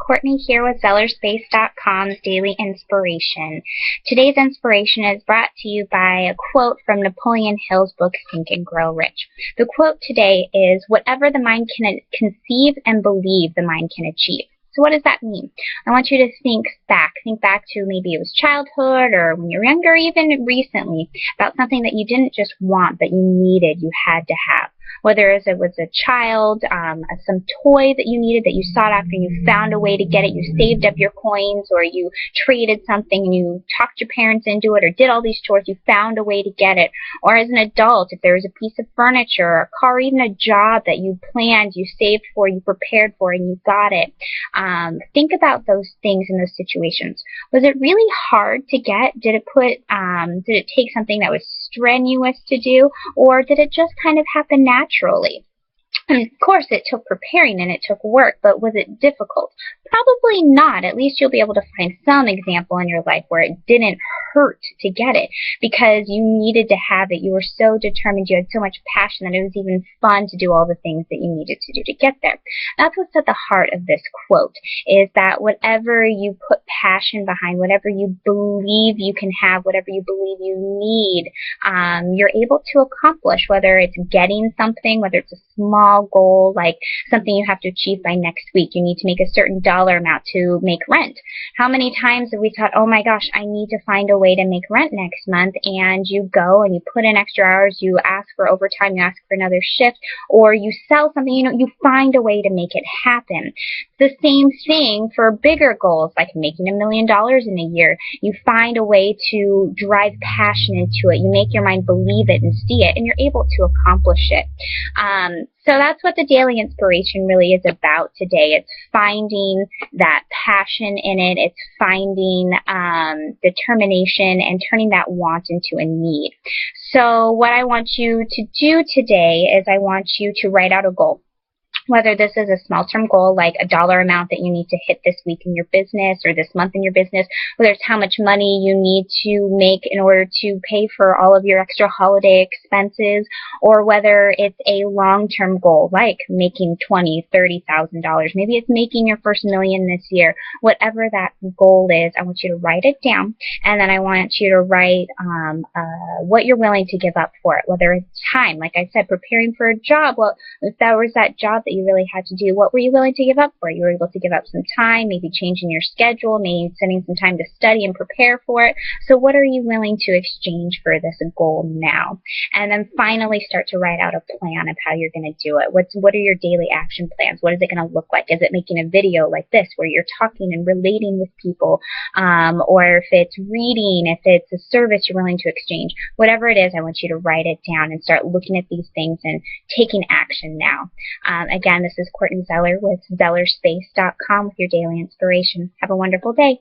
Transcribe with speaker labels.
Speaker 1: Courtney here with zellerSPACE.com's Daily Inspiration. Today's inspiration is brought to you by a quote from Napoleon Hill's book, Think and Grow Rich. The quote today is, "Whatever the mind can conceive and believe, the mind can achieve." So what does that mean? I want you to think back to maybe it was childhood or when you were younger, even recently, about something that you didn't just want, but you needed, you had to have. Whether it was a child, some toy that you needed that you sought after and you found a way to get it, you saved up your coins, or you traded something and you talked your parents into it or did all these chores, you found a way to get it. Or as an adult, if there was a piece of furniture or a car, or even a job that you planned, you saved for, you prepared for, and you got it. Think about those things in those situations. Was it really hard to get? Did it take something that was strenuous to do, or did it just kind of happen naturally? And of course, it took preparing and it took work, but was it difficult? Probably not. At least you'll be able to find some example in your life where it didn't hurt to get it because you needed to have it. You were so determined. You had so much passion that it was even fun to do all the things that you needed to do to get there. That's what's at the heart of this quote, is that whatever you put passion behind, whatever you believe you can have, whatever you believe you need, you're able to accomplish, whether it's getting something, whether it's a small goal, like something you have to achieve by next week. You need to make a certain dollar amount to make rent. How many times have we thought, oh my gosh, I need to find a way to make rent next month, and you go and you put in extra hours, you ask for overtime, you ask for another shift, or you sell something, you find a way to make it happen. The same thing for bigger goals, like making $1 million in a year. You find a way to drive passion into it. You make your mind believe it and see it, and you're able to accomplish it. So that's what the daily inspiration really is about today. It's finding that passion in it. It's finding determination and turning that want into a need. So what I want you to do today is I want you to write out a goal. Whether this is a small-term goal, like a dollar amount that you need to hit this week in your business or this month in your business, whether it's how much money you need to make in order to pay for all of your extra holiday expenses, or whether it's a long-term goal, like making $20,000, $30,000. Maybe it's making your first $1 million this year. Whatever that goal is, I want you to write it down, and then I want you to write what you're willing to give up for it, whether it's time. Like I said, preparing for a job. Well, if that was that job that you really had to do, what were you willing to give up for? You were able to give up some time, maybe changing your schedule, maybe spending some time to study and prepare for it. So what are you willing to exchange for this goal now? And then finally start to write out a plan of how you're going to do it. What are your daily action plans? What is it going to look like? Is it making a video like this where you're talking and relating with people? Or if it's reading, if it's a service you're willing to exchange, whatever it is, I want you to write it down and start looking at these things and taking action now. Again, this is Courtney Zeller with zellerSPACE.com with your daily inspiration. Have a wonderful day.